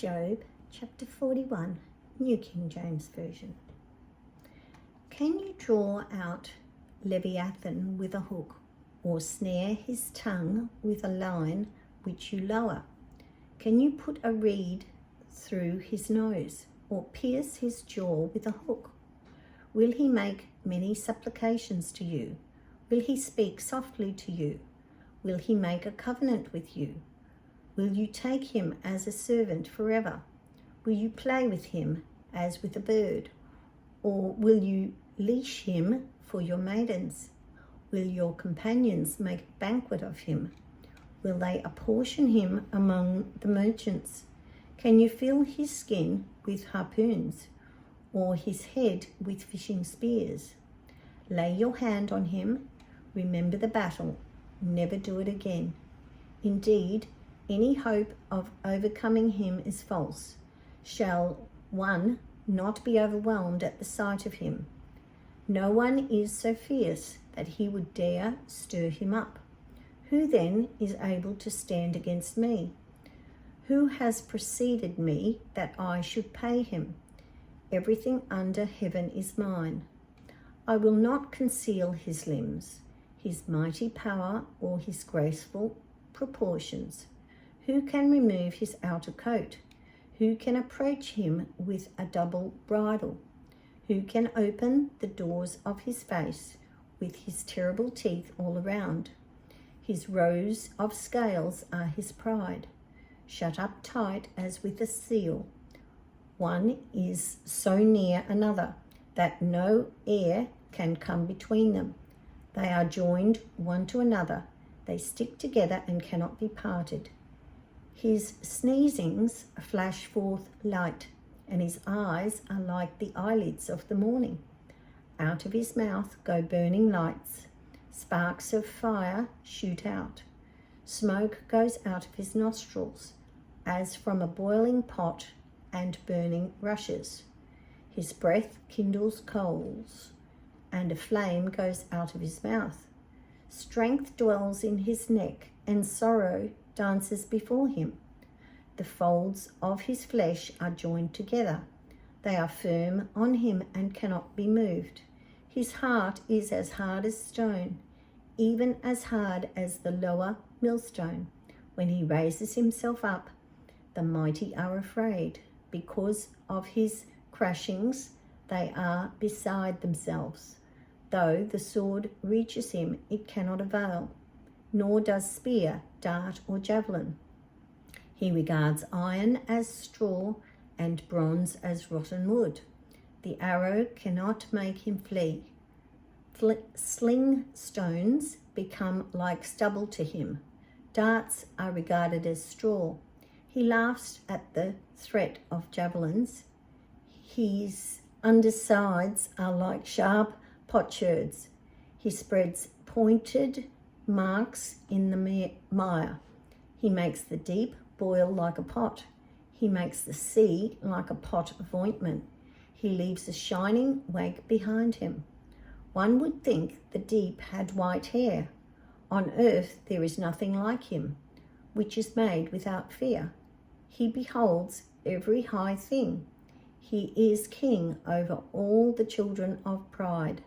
Job chapter 41, New King James Version. Can you draw out Leviathan with a hook, or snare his tongue with a line which you lower? Can you put a reed through his nose, or pierce his jaw with a hook? Will he make many supplications to you? Will he speak softly to you? Will he make a covenant with you? Will you take him as a servant forever? Will you play with him as with a bird? Or will you leash him for your maidens? Will your companions make a banquet of him? Will they apportion him among the merchants? Can you fill his skin with harpoons, or his head with fishing spears? Lay your hand on him, remember the battle, never do it again. Indeed, any hope of overcoming him is false. Shall one not be overwhelmed at the sight of him? No one is so fierce that he would dare stir him up. Who then is able to stand against me? Who has preceded me that I should pay him? Everything under heaven is mine. I will not conceal his limbs, his mighty power, or his graceful proportions. Who can remove his outer coat? Who can approach him with a double bridle? Who can open the doors of his face with his terrible teeth all around? His rows of scales are his pride, shut up tight as with a seal. One is so near another that no air can come between them. They are joined one to another. They stick together and cannot be parted. His sneezings flash forth light, and his eyes are like the eyelids of the morning. Out of his mouth go burning lights. Sparks of fire shoot out. Smoke goes out of his nostrils, as from a boiling pot and burning rushes. His breath kindles coals, and a flame goes out of his mouth. Strength dwells in his neck, and sorrow dances before him. The folds of his flesh are joined together. They are firm on him and cannot be moved. His heart is as hard as stone, even as hard as the lower millstone. When he raises himself up, the mighty are afraid. Because of his crashings, they are beside themselves. Though the sword reaches him, it cannot avail, nor does spear, dart, or javelin. He regards iron as straw and bronze as rotten wood. The arrow cannot make him flee. Sling stones become like stubble to him. Darts are regarded as straw. He laughs at the threat of javelins. His undersides are like sharp potsherds. He spreads pointed marks in the mire. He makes the deep boil like a pot. He makes the sea like a pot of ointment. He leaves a shining wake behind him. One would think the deep had white hair. On earth there is nothing like him, which is made without fear. He beholds every high thing. He is king over all the children of pride.